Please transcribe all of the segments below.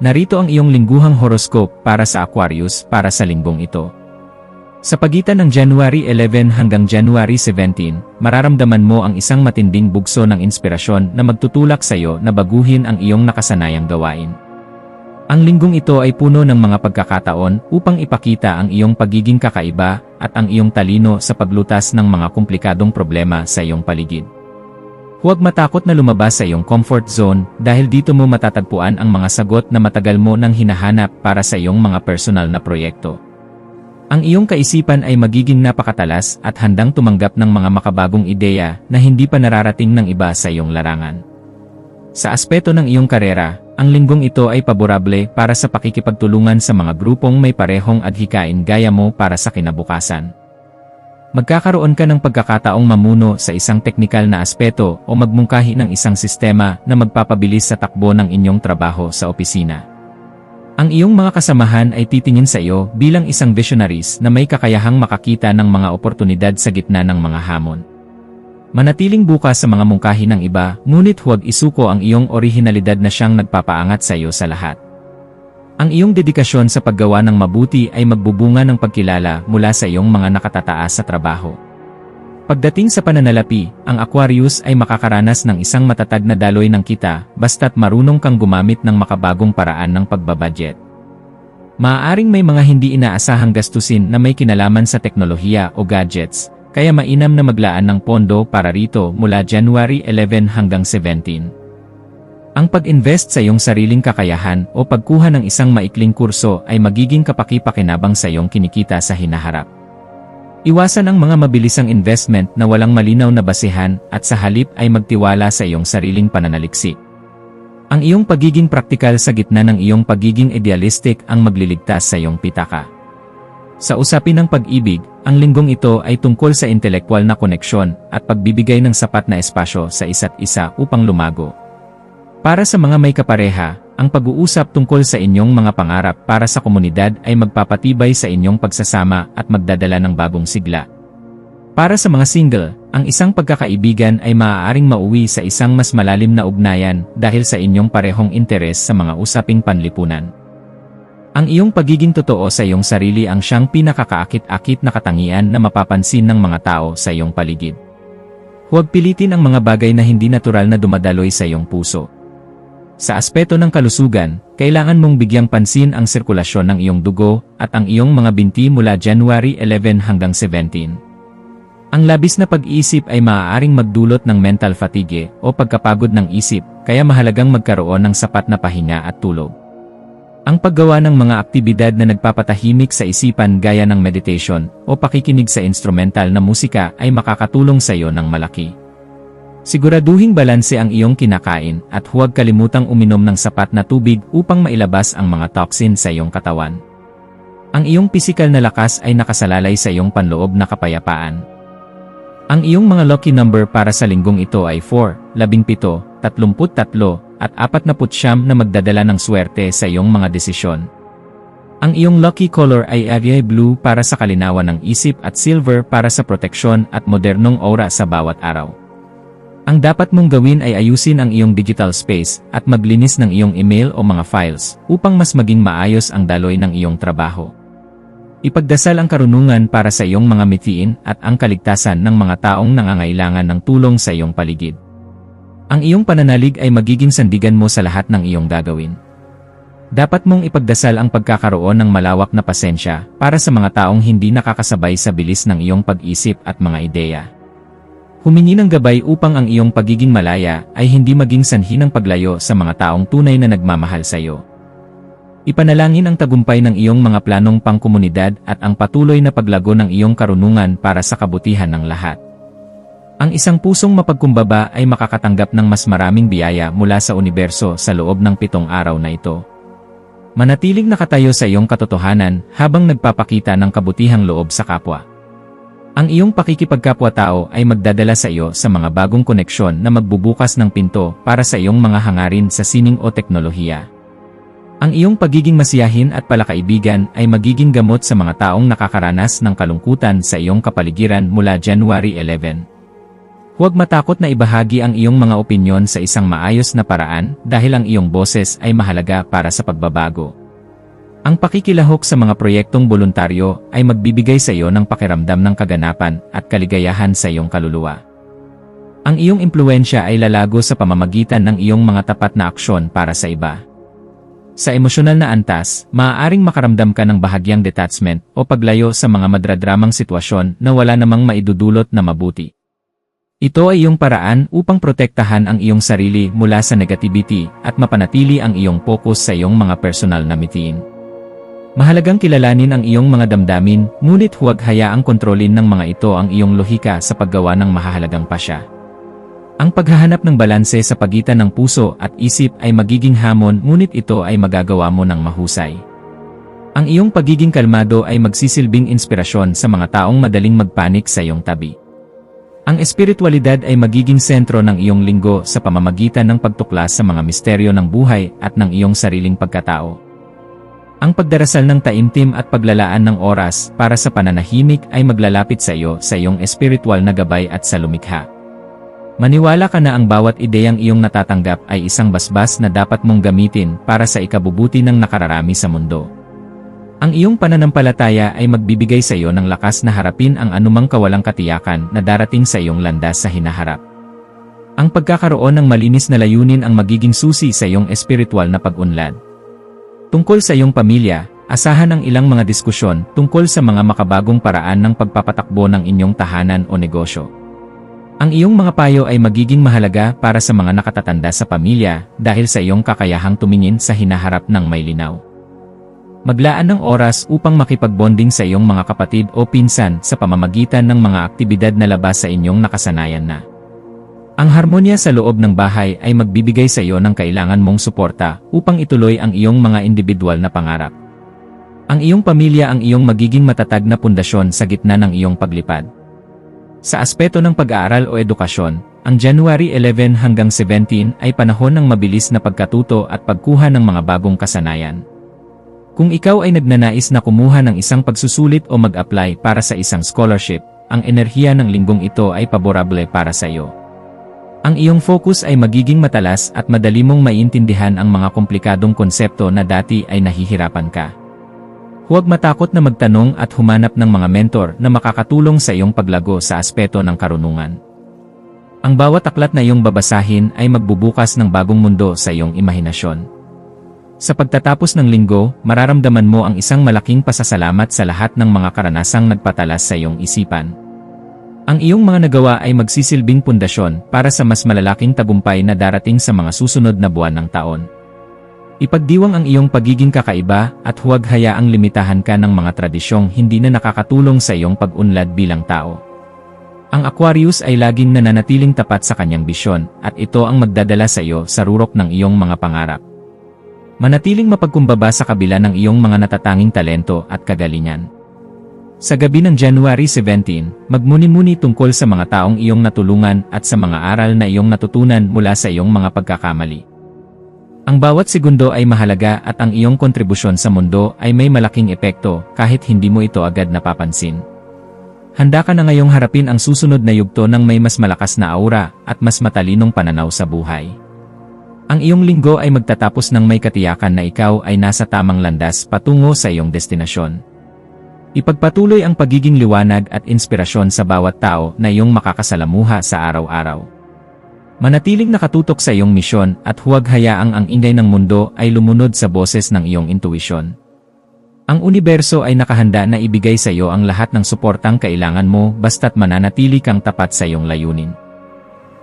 Narito ang iyong lingguhang horoscope para sa Aquarius para sa linggong ito. Sa pagitan ng January 11 hanggang January 17, mararamdaman mo ang isang matinding bugso ng inspirasyon na magtutulak sa iyo na baguhin ang iyong nakasanayang gawain. Ang linggong ito ay puno ng mga pagkakataon upang ipakita ang iyong pagiging kakaiba at ang iyong talino sa paglutas ng mga komplikadong problema sa iyong paligid. Huwag matakot na lumabas sa iyong comfort zone dahil dito mo matatagpuan ang mga sagot na matagal mo nang hinahanap para sa iyong mga personal na proyekto. Ang iyong kaisipan ay magiging napakatalas at handang tumanggap ng mga makabagong ideya na hindi pa nararating ng iba sa iyong larangan. Sa aspeto ng iyong karera, ang linggong ito ay paborable para sa pakikipagtulungan sa mga grupong may parehong adhikain gaya mo para sa kinabukasan. Magkakaroon ka ng pagkakataong mamuno sa isang teknikal na aspeto o magmungkahi ng isang sistema na magpapabilis sa takbo ng inyong trabaho sa opisina. Ang iyong mga kasamahan ay titingin sa iyo bilang isang visionaries na may kakayahang makakita ng mga oportunidad sa gitna ng mga hamon. Manatiling bukas sa mga mungkahi ng iba, ngunit huwag isuko ang iyong orihinalidad na siyang nagpapaangat sa iyo sa lahat. Ang iyong dedikasyon sa paggawa ng mabuti ay magbubunga ng pagkilala mula sa iyong mga nakatataas sa trabaho. Pagdating sa pananalapi, ang Aquarius ay makakaranas ng isang matatag na daloy ng kita basta't marunong kang gumamit ng makabagong paraan ng pagbabudget. Maaaring may mga hindi inaasahang gastusin na may kinalaman sa teknolohiya o gadgets, kaya mainam na maglaan ng pondo para rito mula January 11 hanggang 17. Ang pag-invest sa iyong sariling kakayahan o pagkuha ng isang maikling kurso ay magiging kapaki-pakinabang sa iyong kinikita sa hinaharap. Iwasan ang mga mabilisang investment na walang malinaw na basehan at sa halip ay magtiwala sa iyong sariling pananaliksik. Ang iyong pagiging praktikal sa gitna ng iyong pagiging idealistic ang magliligtas sa iyong pitaka. Sa usapin ng pag-ibig, ang linggong ito ay tungkol sa intelektual na koneksyon at pagbibigay ng sapat na espasyo sa isa't isa upang lumago. Para sa mga may kapareha, ang pag-uusap tungkol sa inyong mga pangarap para sa komunidad ay magpapatibay sa inyong pagsasama at magdadala ng bagong sigla. Para sa mga single, ang isang pagkakaibigan ay maaaring mauwi sa isang mas malalim na ugnayan dahil sa inyong parehong interes sa mga usaping panlipunan. Ang iyong pagiging totoo sa iyong sarili ang siyang pinakakaakit-akit na katangian na mapapansin ng mga tao sa iyong paligid. Huwag pilitin ang mga bagay na hindi natural na dumadaloy sa iyong puso. Sa aspeto ng kalusugan, kailangan mong bigyang pansin ang sirkulasyon ng iyong dugo at ang iyong mga binti mula January 11 hanggang 17. Ang labis na pag-iisip ay maaaring magdulot ng mental fatigue o pagkapagod ng isip, kaya mahalagang magkaroon ng sapat na pahinga at tulog. Ang paggawa ng mga aktibidad na nagpapatahimik sa isipan gaya ng meditation o pakikinig sa instrumental na musika ay makakatulong sa iyo ng malaki. Siguraduhing balanse ang iyong kinakain at huwag kalimutang uminom ng sapat na tubig upang mailabas ang mga toxin sa iyong katawan. Ang iyong pisikal na lakas ay nakasalalay sa iyong panloob na kapayapaan. Ang iyong mga lucky number para sa linggong ito ay 4, 17, 33, at 49 na magdadala ng swerte sa iyong mga desisyon. Ang iyong lucky color ay Ariel Blue para sa kalinawan ng isip at silver para sa proteksyon at modernong aura sa bawat araw. Ang dapat mong gawin ay ayusin ang iyong digital space at maglinis ng iyong email o mga files upang mas maging maayos ang daloy ng iyong trabaho. Ipagdasal ang karunungan para sa iyong mga mithiin at ang kaligtasan ng mga taong nangangailangan ng tulong sa iyong paligid. Ang iyong pananalig ay magiging sandigan mo sa lahat ng iyong gagawin. Dapat mong ipagdasal ang pagkakaroon ng malawak na pasensya para sa mga taong hindi nakakasabay sa bilis ng iyong pag-isip at mga ideya. Humingi ng gabay upang ang iyong pagiging malaya ay hindi maging sanhi ng paglayo sa mga taong tunay na nagmamahal sa iyo. Ipanalangin ang tagumpay ng iyong mga planong pangkomunidad at ang patuloy na paglago ng iyong karunungan para sa kabutihan ng lahat. Ang isang pusong mapagkumbaba ay makakatanggap ng mas maraming biyaya mula sa universo sa loob ng 7 araw na ito. Manatiling nakatayo sa iyong katotohanan habang nagpapakita ng kabutihang loob sa kapwa. Ang iyong pakikipagkapwa-tao ay magdadala sa iyo sa mga bagong koneksyon na magbubukas ng pinto para sa iyong mga hangarin sa sining o teknolohiya. Ang iyong pagiging masiyahin at palakaibigan ay magiging gamot sa mga taong nakakaranas ng kalungkutan sa iyong kapaligiran mula January 11. Huwag matakot na ibahagi ang iyong mga opinyon sa isang maayos na paraan dahil ang iyong boses ay mahalaga para sa pagbabago. Ang pakikilahok sa mga proyektong voluntaryo ay magbibigay sa iyo ng pakiramdam ng kaganapan at kaligayahan sa iyong kaluluwa. Ang iyong impluwensya ay lalago sa pamamagitan ng iyong mga tapat na aksyon para sa iba. Sa emosyonal na antas, maaaring makaramdam ka ng bahagyang detachment o paglayo sa mga madradramang sitwasyon na wala namang maidudulot na mabuti. Ito ay iyong paraan upang protektahan ang iyong sarili mula sa negativity at mapanatili ang iyong focus sa iyong mga personal na mitiin. Mahalagang kilalanin ang iyong mga damdamin, ngunit huwag hayaang kontrolin ng mga ito ang iyong lohika sa paggawa ng mahahalagang pasya. Ang paghahanap ng balanse sa pagitan ng puso at isip ay magiging hamon, ngunit ito ay magagawa mo ng mahusay. Ang iyong pagiging kalmado ay magsisilbing inspirasyon sa mga taong madaling magpanik sa iyong tabi. Ang espiritualidad ay magiging sentro ng iyong linggo sa pamamagitan ng pagtuklas sa mga misteryo ng buhay at ng iyong sariling pagkatao. Ang pagdarasal ng taimtim at paglalaan ng oras para sa pananahimik ay maglalapit sa iyo sa iyong espiritual na gabay at sa lumikha. Maniwala ka na ang bawat ideyang iyong natatanggap ay isang basbas na dapat mong gamitin para sa ikabubuti ng nakararami sa mundo. Ang iyong pananampalataya ay magbibigay sa iyo ng lakas na harapin ang anumang kawalang katiyakan na darating sa iyong landas sa hinaharap. Ang pagkakaroon ng malinis na layunin ang magiging susi sa iyong espiritual na pag-unlad. Tungkol sa iyong pamilya, asahan ang ilang mga diskusyon tungkol sa mga makabagong paraan ng pagpapatakbo ng inyong tahanan o negosyo. Ang iyong mga payo ay magiging mahalaga para sa mga nakatatanda sa pamilya dahil sa iyong kakayahang tumingin sa hinaharap ng may linaw. Maglaan ng oras upang makipagbonding sa iyong mga kapatid o pinsan sa pamamagitan ng mga aktibidad na labas sa inyong nakasanayan na. Ang harmonya sa loob ng bahay ay magbibigay sa iyo ng kailangan mong suporta upang ituloy ang iyong mga individual na pangarap. Ang iyong pamilya ang iyong magiging matatag na pundasyon sa gitna ng iyong paglipad. Sa aspeto ng pag-aaral o edukasyon, ang January 11 hanggang 17 ay panahon ng mabilis na pagkatuto at pagkuha ng mga bagong kasanayan. Kung ikaw ay nagnanais na kumuha ng isang pagsusulit o mag-apply para sa isang scholarship, ang enerhiya ng linggong ito ay paborable para sa iyo. Ang iyong focus ay magiging matalas at madali mong maiintindihan ang mga komplikadong konsepto na dati ay nahihirapan ka. Huwag matakot na magtanong at humanap ng mga mentor na makakatulong sa iyong paglago sa aspeto ng karunungan. Ang bawat aklat na iyong babasahin ay magbubukas ng bagong mundo sa iyong imahinasyon. Sa pagtatapos ng linggo, mararamdaman mo ang isang malaking pasasalamat sa lahat ng mga karanasang nagpatalas sa iyong isipan. Ang iyong mga nagawa ay magsisilbing pundasyon para sa mas malalaking tagumpay na darating sa mga susunod na buwan ng taon. Ipagdiwang ang iyong pagiging kakaiba at huwag hayaang limitahan ka ng mga tradisyong hindi na nakakatulong sa iyong pag-unlad bilang tao. Ang Aquarius ay laging nananatiling tapat sa kanyang bisyon at ito ang magdadala sa iyo sa rurok ng iyong mga pangarap. Manatiling mapagkumbaba sa kabila ng iyong mga natatanging talento at kagalingan. Sa gabi ng January 17, magmuni-muni tungkol sa mga taong iyong natulungan at sa mga aral na iyong natutunan mula sa iyong mga pagkakamali. Ang bawat segundo ay mahalaga at ang iyong kontribusyon sa mundo ay may malaking epekto kahit hindi mo ito agad napapansin. Handa ka na ngayong harapin ang susunod na yugto ng may mas malakas na aura at mas matalinong pananaw sa buhay. Ang iyong linggo ay magtatapos ng may katiyakan na ikaw ay nasa tamang landas patungo sa iyong destinasyon. Ipagpatuloy ang pagiging liwanag at inspirasyon sa bawat tao na iyong makakasalamuha sa araw-araw. Manatiling nakatutok sa iyong misyon at huwag hayaang ang ingay ng mundo ay lumunod sa boses ng iyong intuisyon. Ang universo ay nakahanda na ibigay sa iyo ang lahat ng suportang kailangan mo basta't mananatili kang tapat sa iyong layunin.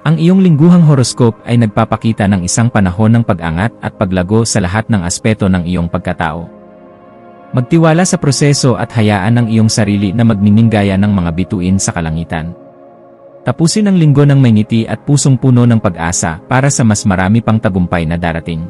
Ang iyong lingguhang horoscope ay nagpapakita ng isang panahon ng pag-angat at paglago sa lahat ng aspeto ng iyong pagkatao. Magtiwala sa proseso at hayaan ang iyong sarili na magniningning gaya ng mga bituin sa kalangitan. Tapusin ang linggo ng may ngiti at pusong puno ng pag-asa para sa mas marami pang tagumpay na darating.